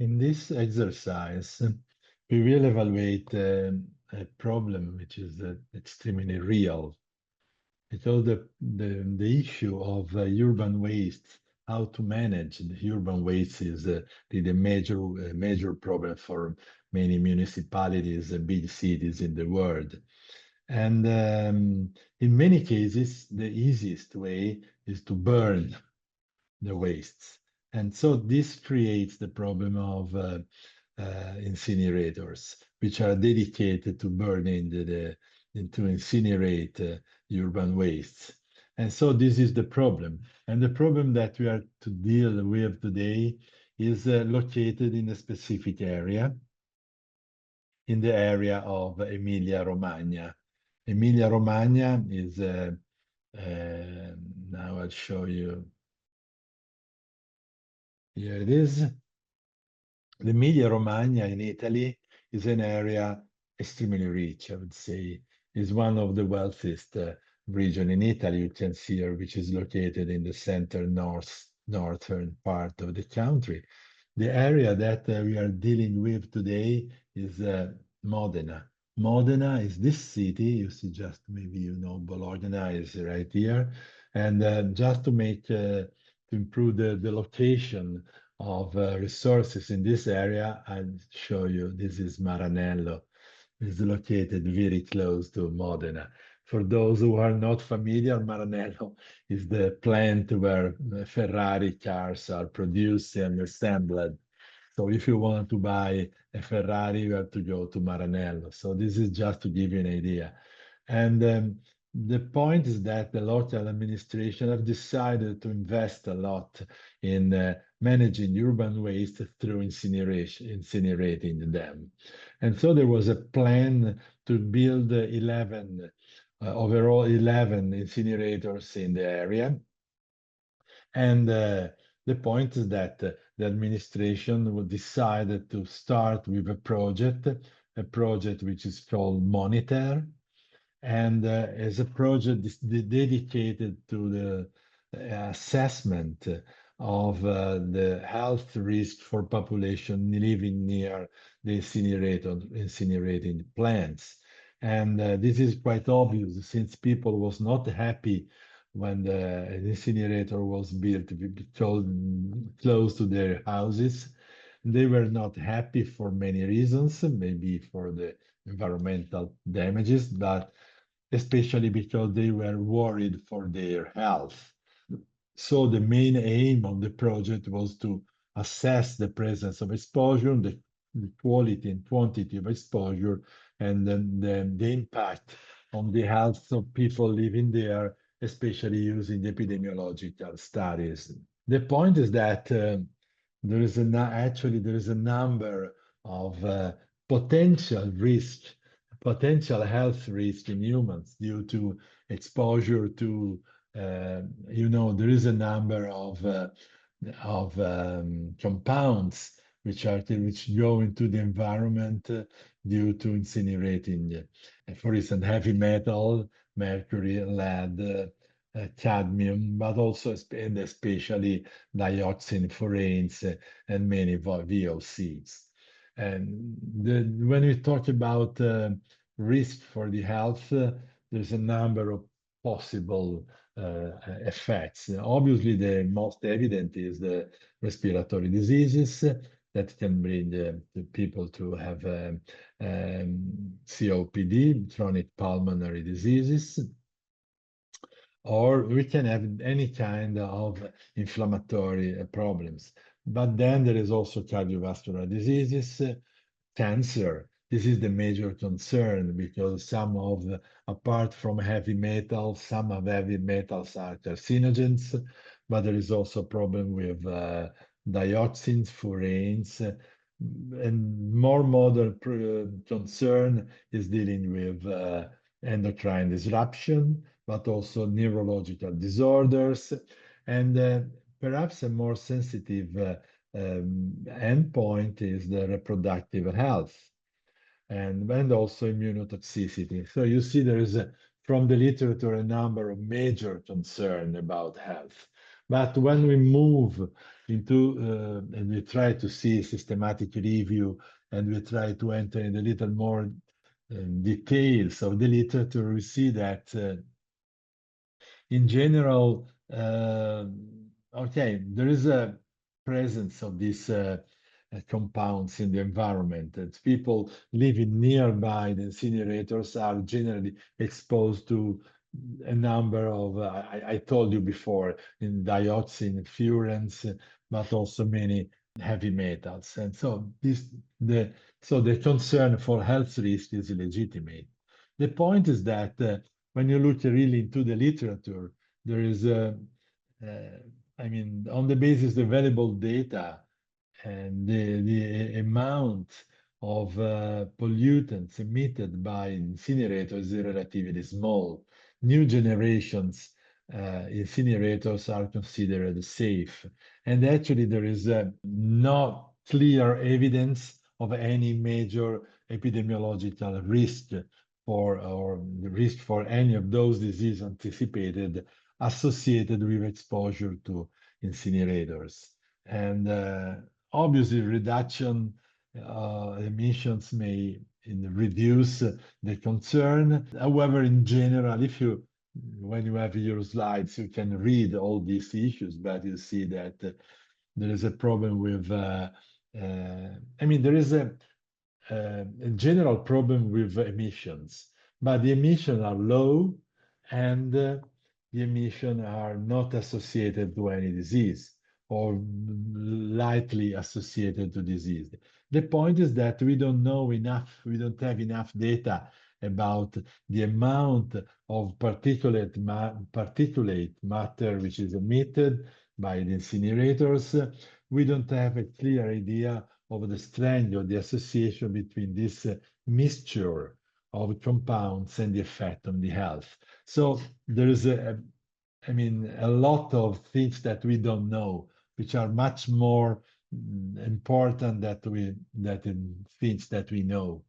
In this exercise, we will evaluate a problem which is extremely real, because the issue of urban waste, how to manage the urban waste is the major problem for many municipalities and big cities in the world. And in many cases, the easiest way is to burn the wastes. And so this creates the problem of incinerators, which are dedicated to burning to incinerate urban wastes. And so this is the problem. And the problem that we are to deal with today is located in a specific area, in the area of Emilia-Romagna. Emilia-Romagna is, now I'll show you. Here it is. The Emilia-Romagna in Italy is an area extremely rich, I would say. Is one of the wealthiest region in Italy, you can see here, which is located in the center northern part of the country. The area that we are dealing with today is Modena. Modena is this city, you see, just maybe you know Bologna is right here. And just to make, to improve the location of resources in this area, I'll show you, this is Maranello. It's located very close to Modena. For those who are not familiar, Maranello is the plant where Ferrari cars are produced and assembled. So if you want to buy a Ferrari, you have to go to Maranello. So this is just to give you an idea. And the point is that the local administration have decided to invest a lot in managing urban waste through incinerating them. And so there was a plan to build 11, overall 11 incinerators in the area. And the point is that the administration would decide to start with a project which is called Monitor, and as a project dedicated to the assessment of the health risk for population living near the incinerating plants. And this is quite obvious, since people was not happy when the incinerator was built close to their houses. They were not happy for many reasons, maybe for the environmental damages, but especially because they were worried for their health. So the main aim of the project was to assess the presence of exposure, the quality and quantity of exposure, and then the impact on the health of people living there, especially using epidemiological studies. The point is that there is a number of potential health risk in humans due to exposure to, there is a number of compounds which go into the environment due to incinerating, for instance, heavy metal, mercury, lead, cadmium, but also and especially dioxin, furanes, and many VOCs. And when we talk about risk for the health, there's a number of possible effects. Obviously, the most evident is the respiratory diseases that can bring the people to have COPD, chronic pulmonary diseases, or we can have any kind of inflammatory problems. But then there is also cardiovascular diseases, cancer. This is the major concern because apart from heavy metals, some of heavy metals are carcinogens, but there is also a problem with dioxins, furanes, and more modern concern is dealing with endocrine disruption, but also neurological disorders, and perhaps a more sensitive endpoint is the reproductive health and also immunotoxicity. So you see there is, from the literature, a number of major concern about health. But when we move into, and we try to see systematic review, and we try to enter in a little more details of the literature, we see that in general, okay, there is a presence of these compounds in the environment. That people living nearby the incinerators are generally exposed to a number of, I told you before, in dioxin, furans, but also many heavy metals. And so the concern for health risk is legitimate. The point is that when you look really into the literature, there is I mean, on the basis of available data and the amount of pollutants emitted by incinerators is relatively small. New generations incinerators are considered safe. And actually, there is no clear evidence of any major epidemiological risk for or the risk for any of those diseases anticipated associated with exposure to incinerators. And obviously, reduction emissions may reduce the concern. However, in general, if you when you have your slides, you can read all these issues, but you see that there is a problem with. I mean, there is a general problem with emissions, but the emissions are low and the emissions are not associated to any disease or lightly associated to disease. The point is that we don't know enough, we don't have enough data about the amount of particulate matter which is emitted by the incinerators. We don't have a clear idea of the strength or the association between this mixture of compounds and the effect on the health. So there is I mean, a lot of things that we don't know, which are much more important that in things that we know.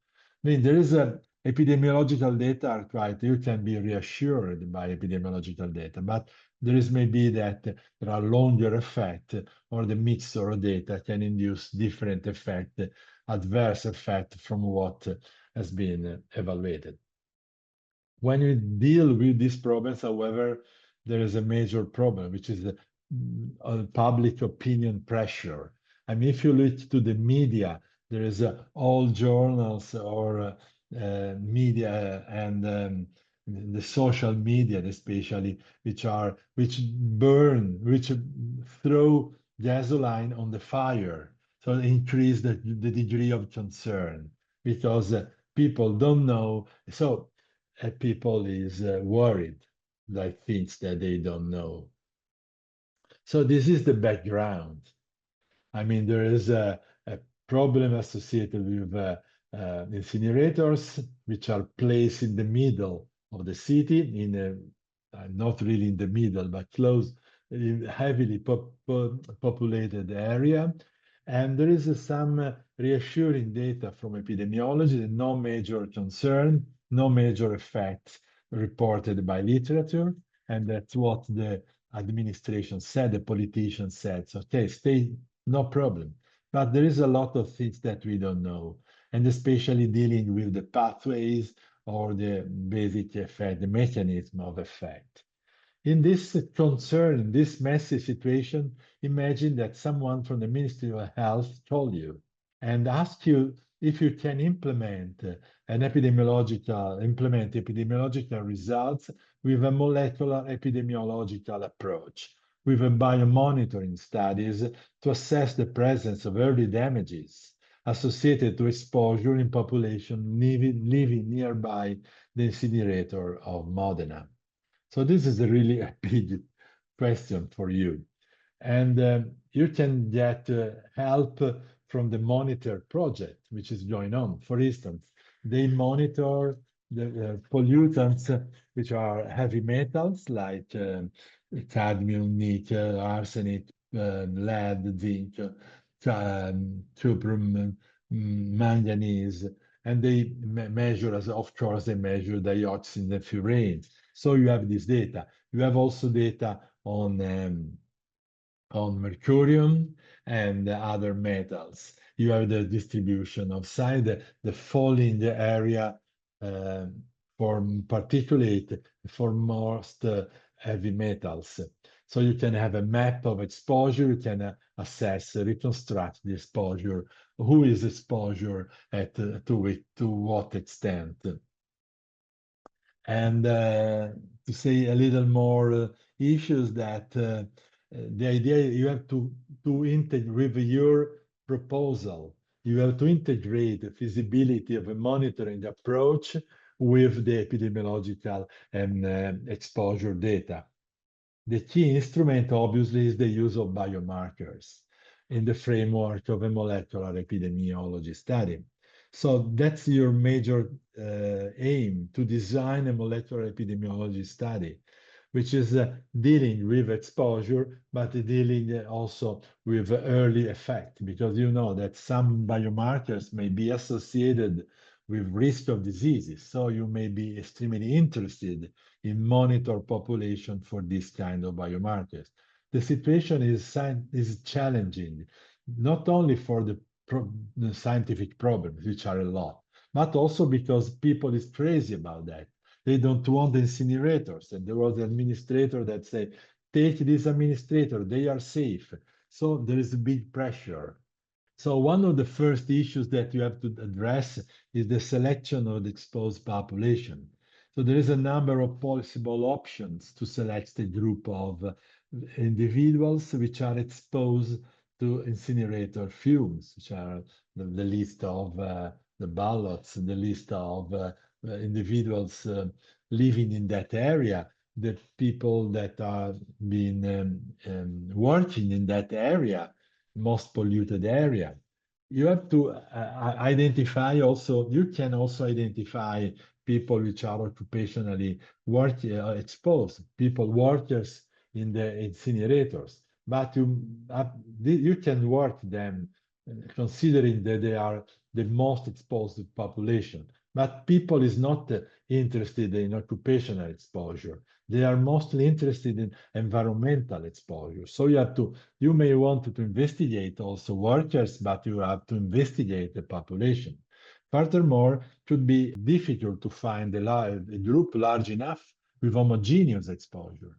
I mean, there is a epidemiological data are quite, you can be reassured by epidemiological data, but there is maybe that there are longer effect or the mixture of data can induce different effect, adverse effect from what has been evaluated. When you deal with these problems, however, there is a major problem, which is the public opinion pressure. I mean, if you look to the media, there is all journals or media and the social media, especially, which throw gasoline on the fire, so increase the degree of concern because people don't know. So people is worried by things that they don't know. So this is the background. I mean, there is a problem associated with incinerators, which are placed in the middle of the city, in not really in the middle, but close, heavily populated area. And there is some reassuring data from epidemiology that no major concern, no major effects reported by literature. And that's what the administration said, the politicians said. So, okay, stay, no problem. But there is a lot of things that we don't know, and especially dealing with the pathways or the basic effect, the mechanism of effect. In this concern, in this messy situation, imagine that someone from the Ministry of Health told you and asked you if you can implement epidemiological results with a molecular epidemiological approach, with a biomonitoring studies to assess the presence of early damages associated to exposure in population living nearby the incinerator of Modena. So this is really a big question for you. And you can get help from the Monitor project, which is going on. For instance, they monitor the pollutants, which are heavy metals like cadmium, nickel, arsenic, lead, zinc, cuprum, manganese, and they measure, as of course, they measure dioxin and furans. So you have this data. You have also data on on mercurium and other metals. You have the distribution of side, the fall in the area uh, for particulate for most heavy metals. So you can have a map of exposure, you can assess, reconstruct the exposure, who is exposure at to what extent. And to say a little more issues that the idea you have to integrate with your proposal. You have to integrate the feasibility of a monitoring approach with the epidemiological and exposure data. The key instrument, obviously, is the use of biomarkers in the framework of a molecular epidemiology study. So that's your major aim, to design a molecular epidemiology study, which is dealing with exposure, but dealing also with early effect, because you know that some biomarkers may be associated with risk of diseases. So you may be extremely interested in monitor population for this kind of biomarkers. The situation is challenging, not only for the scientific problems, which are a lot, but also because people is crazy about that. They don't want incinerators. And there was an administrator that said, take this administrator, they are safe. So there is a big pressure. So one of the first issues that you have to address is the selection of the exposed population. So there is a number of possible options to select a group of individuals which are exposed to incinerator fumes, which are the list of the ballots, the list of individuals living in that area, the people that are being working in that area, most polluted area. You have to identify also, you can also identify people which are occupationally exposed, people, workers in the incinerators, but you can work them considering that they are the most exposed population. But people is not interested in occupational exposure. They are mostly interested in environmental exposure. So you may want to investigate also workers, but you have to investigate the population. Furthermore, it would be difficult to find a group large enough with homogeneous exposure.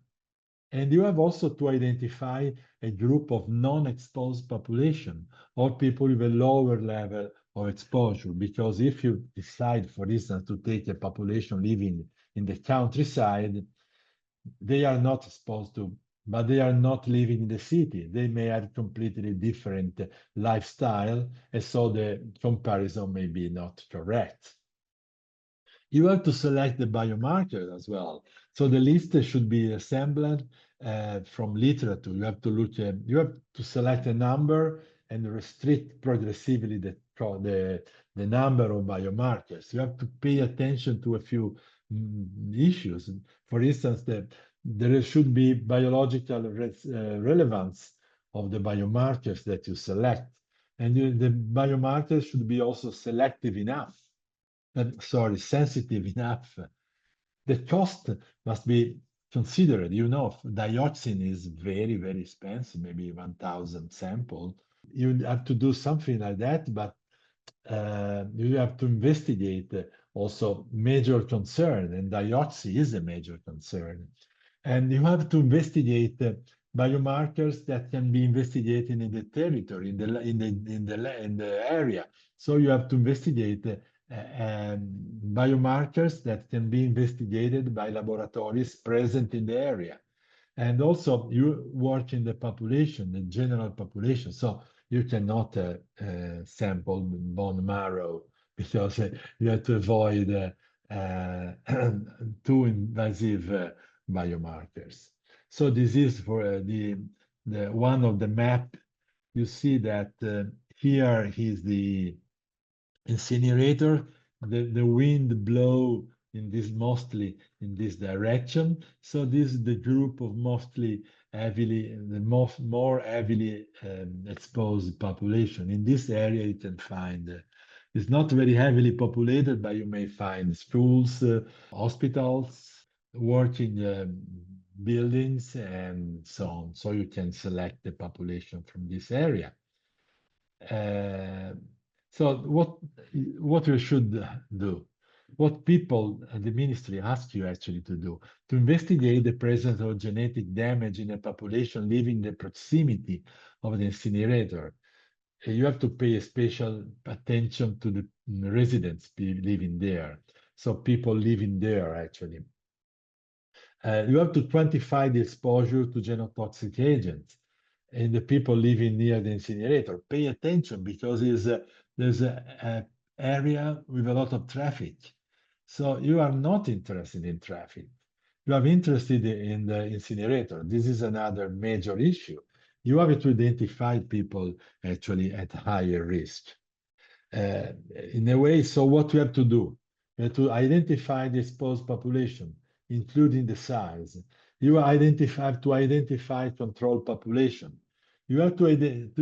And you have also to identify a group of non-exposed population or people with a lower level of exposure. Because if you decide, for instance, to take a population living in the countryside, they are not exposed to, but they are not living in the city. They may have completely different lifestyle, and so the comparison may be not correct. You have to select the biomarker as well. So the list should be assembled from literature. You have to you have to select a number and restrict progressively the number of biomarkers. You have to pay attention to a few issues. For instance, there should be biological relevance of the biomarkers that you select. And the biomarkers should be also selective enough, sorry, sensitive enough. The cost must be considered. You know, dioxin is very, very expensive, maybe 1,000 sample. You have to do something like that, but you have to investigate also major concern, and dioxin is a major concern. And you have to investigate biomarkers that can be investigated in the territory, in the area. So you have to investigate biomarkers that can be investigated by laboratories present in the area. And also you work in the population, the general population. So you cannot sample bone marrow because you have to avoid too invasive biomarkers. So this is for the one of the map. You see that here is the incinerator. The wind blow in this mostly in this direction. So this is the group of mostly heavily, the more heavily exposed population. In this area, you can find it's not very heavily populated, but you may find schools, hospitals, working buildings and so on. So you can select the population from this area. So what you should do, what people at the ministry ask you actually to do, to investigate the presence of genetic damage in a population living in the proximity of the incinerator. You have to pay special attention to the residents living there. So people living there actually. You have to quantify the exposure to genotoxic agents and the people living near the incinerator. Pay attention because there's a area with a lot of traffic. So you are not interested in traffic. You are interested in the incinerator. This is another major issue. You have to identify people actually at higher risk. In a way, so what you have to do, you have to identify the exposed population, including the size. You have to identify control population. You have to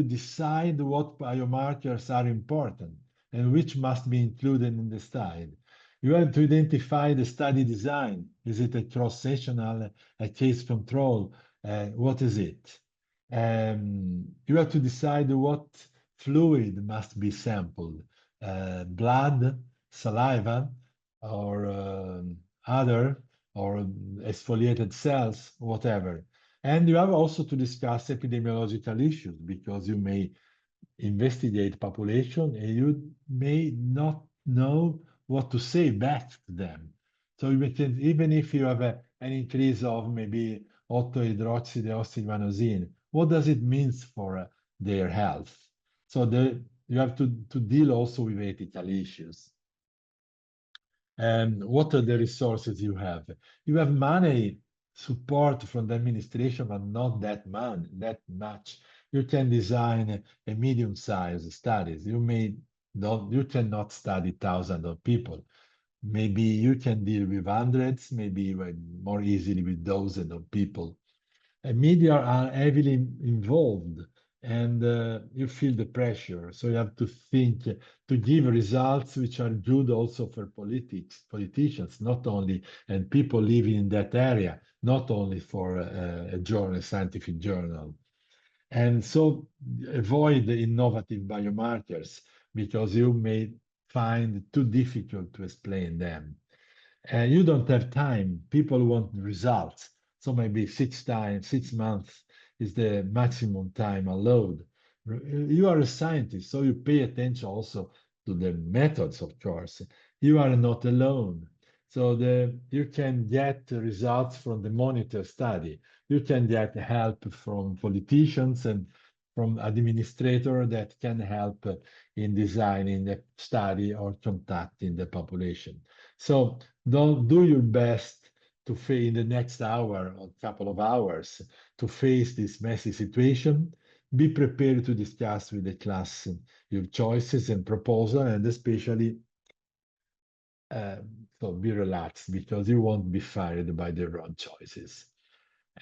decide what biomarkers are important and which must be included in the study. You have to identify the study design. Is it a cross-sectional, a case control? What is it? You have to decide what fluid must be sampled, blood, saliva, or other, or exfoliated cells, whatever. And you have also to discuss epidemiological issues because you may investigate population and you may not know what to say back to them. So even if you have an increase of maybe octohydroxydeoxyguanosine, what does it mean for their health? So you have to deal also with ethical issues. And what are the resources you have? You have money support from the administration, but not that much. You can design a medium-sized studies. You cannot study thousands of people. Maybe you can deal with hundreds, maybe more easily with dozens of people. Media are heavily involved and you feel the pressure. So you have to think to give results which are good also for politicians, not only, and people living in that area, not only for a journal, a scientific journal. And so avoid the innovative biomarkers because you may find too difficult to explain them. You don't have time. People want results. So maybe 6 months is the maximum time allowed. You are a scientist, so you pay attention also to the methods, of course. You are not alone. So you can get results from the monitor study. You can get help from politicians and from administrator that can help in designing the study or contacting the population. So don't do your best to face in the next hour or couple of hours to face this messy situation. Be prepared to discuss with the class your choices and proposal, and especially so be relaxed because you won't be fired by the wrong choices.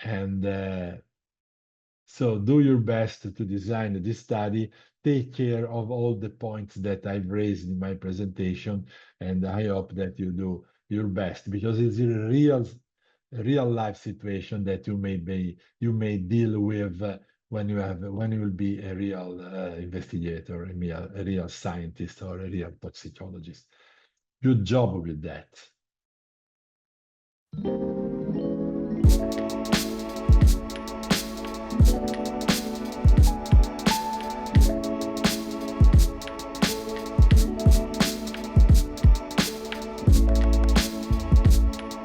And so do your best to design this study. Take care of all the points that I've raised in my presentation, and I hope that you do your best because it's a real life situation that you may deal with when you will be a real investigator, a real scientist, or a real toxicologist. Good job with that.